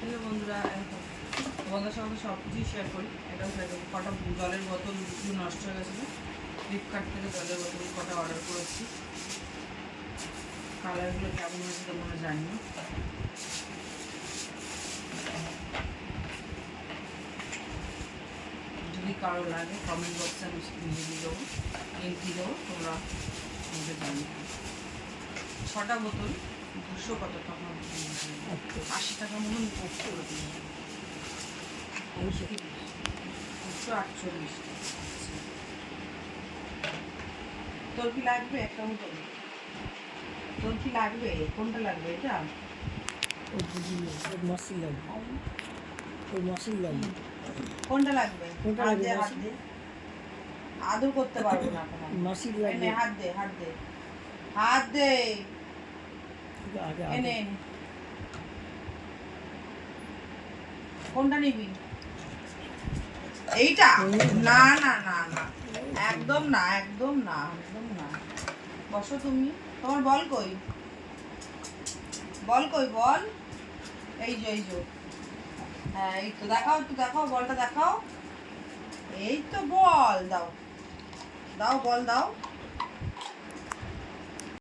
Hello বন্ধুরা, তোমাদের সঙ্গে সব কিছুই শেয়ার করি। এটা হচ্ছে কটা জলের বোতল নষ্ট হয়ে গেছিলো। ফ্লিপকার্ট থেকে জলের বোতল কটা অর্ডার করেছি। কালারগুলো কেমন হয়েছে তোমরা জানিও। যদি কারো লাগে কমেন্ট বক্সে আমি দিয়ে দেবো, লিঙ্ক দিয়ে দেবো, তোমরা আমাকে জানিও। 6টা বোতল 200 কত টাকা, 80 টাকা মতন করতে হবে। 248। তোর কি লাগবে? একটা বোতল তোর কি লাগবে? কোনটা লাগবে? এটা মশিল লাগবে, ওই মশিল লাগবে। কোনটা লাগবে? কোনটা হাত লাগবে? দে, হাত দে। আদর করতে পারবো না এখন আমি। মশিল এই লাগবে। নে, হাত দে, হাত দে, হাত দে। আগে এনে এনে। কোনটা নিবি? এইটা? না না না না, একদম না, একদম না, একদম না। বসো তুমি। তোমার বল কই? বল কই? বল। এই যে, এই যে। হ্যাঁ, এই তো। দেখাও, একটু দেখাও, বলটা দেখাও। এই তো বল দাও, দাও বল দাও।